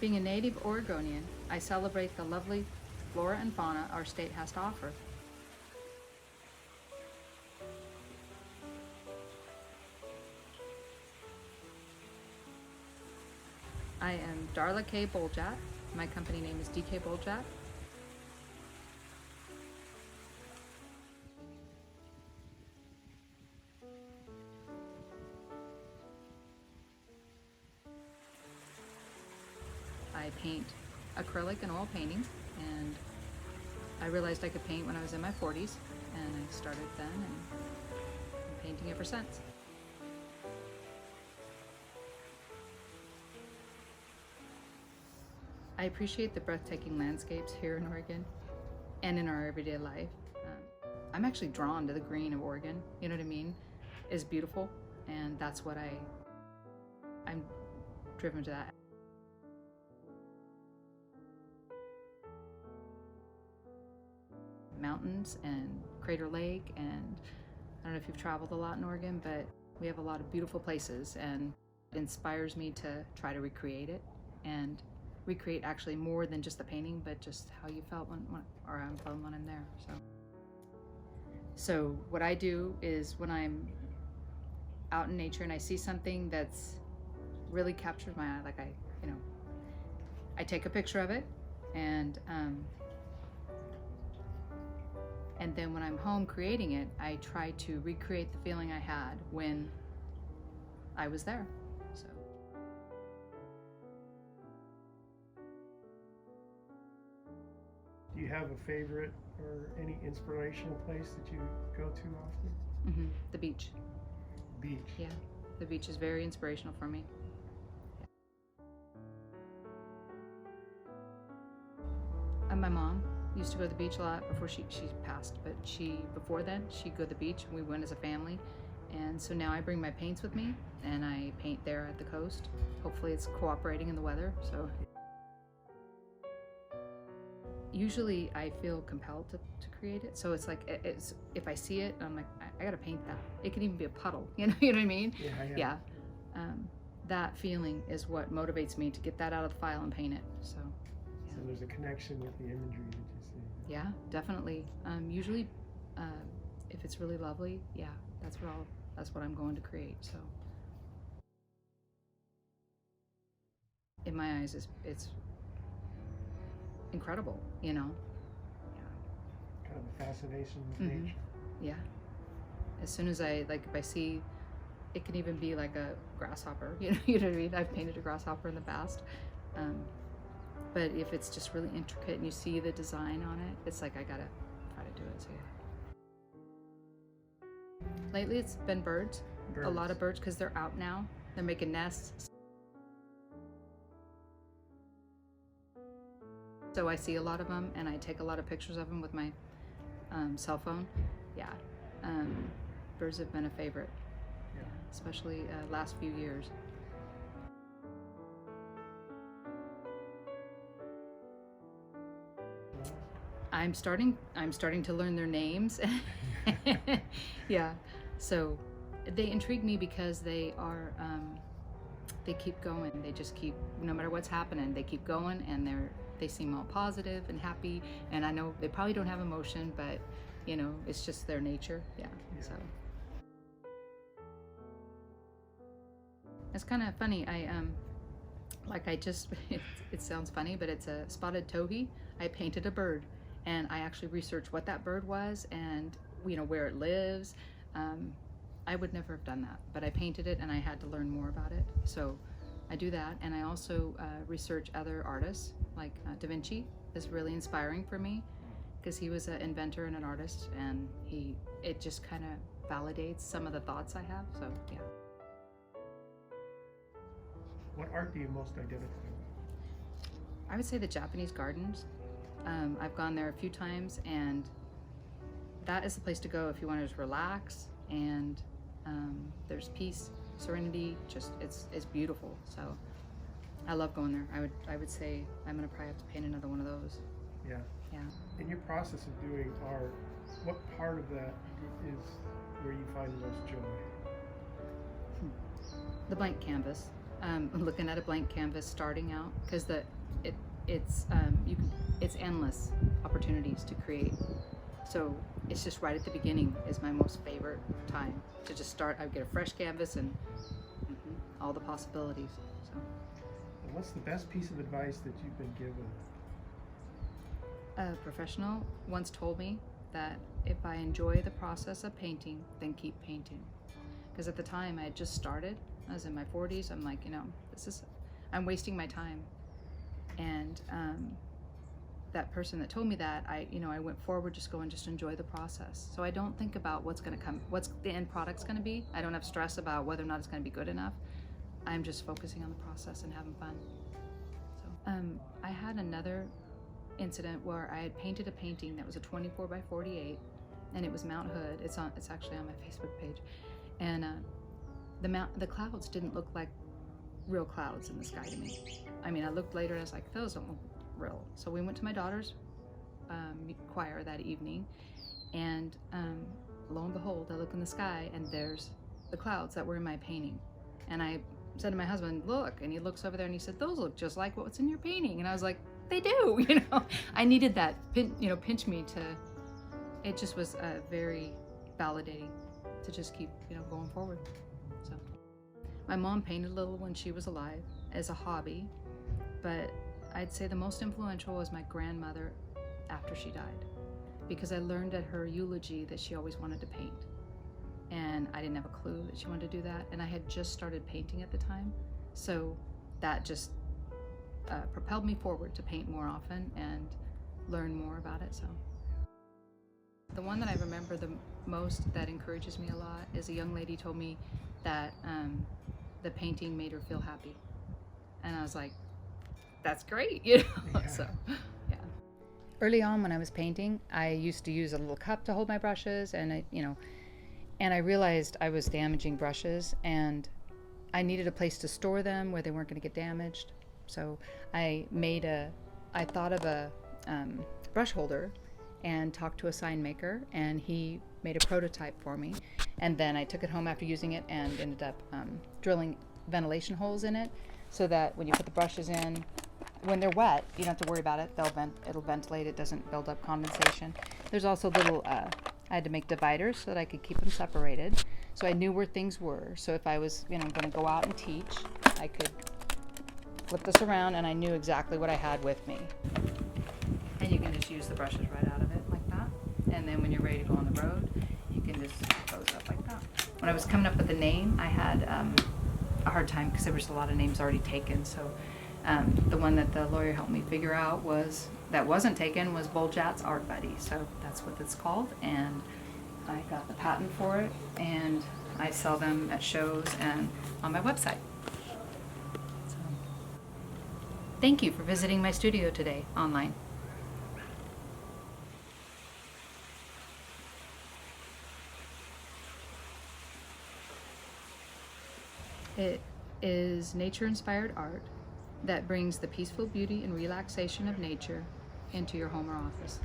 Being a native Oregonian, I celebrate the lovely flora and fauna our state has to offer. I am Darla Boljat. My company name is DK Boljat. I paint acrylic and oil painting, and I realized I could paint when I was in my 40s, and I started then and been painting ever since. I appreciate the breathtaking landscapes here in Oregon and in our everyday life. I'm actually drawn to the green of Oregon, you know what I mean? It's beautiful, and that's what I'm driven to that. Mountains and Crater Lake, and I don't know if you've traveled a lot in Oregon, but we have a lot of beautiful places, and it inspires me to try to recreate it and recreate actually more than just the painting, but just how you felt when I'm feeling when I'm there. So what I do is when I'm out in nature and I see something that's really captured my eye, like I take a picture of it, and then when I'm home creating it, I try to recreate the feeling I had when I was there. So. Do you have a favorite or any inspirational place that you go to often? Mm-hmm. The beach. Beach. Yeah, the beach is very inspirational for me. And my mom used to go to the beach a lot before she passed, but before then she'd go to the beach, and we went as a family. And so now I bring my paints with me and I paint there at the coast. Hopefully it's cooperating in the weather. So usually I feel compelled to create it. So it's like, if I see it, I'm like, I gotta paint that. It can even be a puddle, you know what I mean? Yeah. That feeling is what motivates me to get that out of the file and paint it. So there's a connection with the imagery that you see. Yeah, definitely. Usually, if it's really lovely, yeah, that's what I'm going to create. So, in my eyes, it's incredible, you know. Yeah. Kind of a fascination with nature. Yeah. As soon as if I see, it can even be like a grasshopper. You know what I mean? I've painted a grasshopper in the past. But if it's just really intricate and you see the design on it, it's like I gotta try to do it. So yeah. Lately it's been birds. A lot of birds, because they're out now. They're making nests. So I see a lot of them, and I take a lot of pictures of them with my cell phone. Yeah, birds have been a favorite, especially last few years. I'm starting to learn their names. Yeah, so they intrigue me because they keep going. They just keep, no matter what's happening, they keep going, and they seem all positive and happy. And I know they probably don't have emotion, but you know, it's just their nature. Yeah. So it's kind of funny. It sounds funny, but it's a spotted towhee. I painted a bird, and I actually researched what that bird was and where it lives. I would never have done that, but I painted it and I had to learn more about it. So I do that, and I also research other artists, like Da Vinci is really inspiring for me because he was an inventor and an artist, and it just kind of validates some of the thoughts I have. So yeah. What art do you most identify with? I would say the Japanese gardens. I've gone there a few times, and that is the place to go if you want to just relax, and there's peace, serenity, just it's beautiful. So I love going there. I would say I'm gonna probably have to paint another one of those. Yeah. Yeah. In your process of doing art, what part of that is where you find the most joy? The blank canvas. looking at a blank canvas, starting out, because it's endless opportunities to create. So it's just right at the beginning is my most favorite time to just start. I get a fresh canvas and all the possibilities. So, And what's the best piece of advice that you've been given? a professional once told me that if I enjoy the process of painting, then keep painting. Because at the time I had just started, I was in my 40s. I'm like, I'm wasting my time. And that person that told me that, I went forward just enjoy the process. So I don't think about what's going to come, what's the end product's going to be. I don't have stress about whether or not it's going to be good enough. I'm just focusing on the process and having fun. So I had another incident where I had painted a painting that was a 24 by 48, and it was Mount Hood. It's actually on my Facebook page, and the clouds didn't look like real clouds in the sky to me. I mean, I looked later and I was like, those don't look real. So we went to my daughter's choir that evening, and lo and behold, I look in the sky and there's the clouds that were in my painting. And I said to my husband, look, and he looks over there and he said, those look just like what's in your painting. And I was like, they do. I needed that pinch me to, it just was very validating to just keep going forward. So my mom painted a little when she was alive as a hobby, but I'd say the most influential was my grandmother after she died, because I learned at her eulogy that she always wanted to paint, and I didn't have a clue that she wanted to do that, and I had just started painting at the time, so that just propelled me forward to paint more often and learn more about it. So the one that I remember the most that encourages me a lot is a young lady told me that the painting made her feel happy, and I was like, that's great, Yeah. So yeah. Early on when I was painting, I used to use a little cup to hold my brushes, and I realized I was damaging brushes, and I needed a place to store them where they weren't going to get damaged. So I thought of a brush holder and talked to a sign maker, and he made a prototype for me. And then I took it home after using it and ended up drilling ventilation holes in it, so that when you put the brushes in, when they're wet, you don't have to worry about it. It'll ventilate. It doesn't build up condensation. There's also little, I had to make dividers so that I could keep them separated, so I knew where things were. So if I was, going to go out and teach, I could flip this around and I knew exactly what I had with me. And you can just use the brushes right out of it like that. And then when you're ready to go on the road, you can just close up like that. When I was coming up with the name, I had a hard time because there was a lot of names already taken. So the one that the lawyer helped me figure out that wasn't taken was Boljat's Art Buddy. So that's what it's called, and I got the patent for it, and I sell them at shows and on my website. So, thank you for visiting my studio today online. It is nature-inspired art that brings the peaceful beauty and relaxation of nature into your home or office.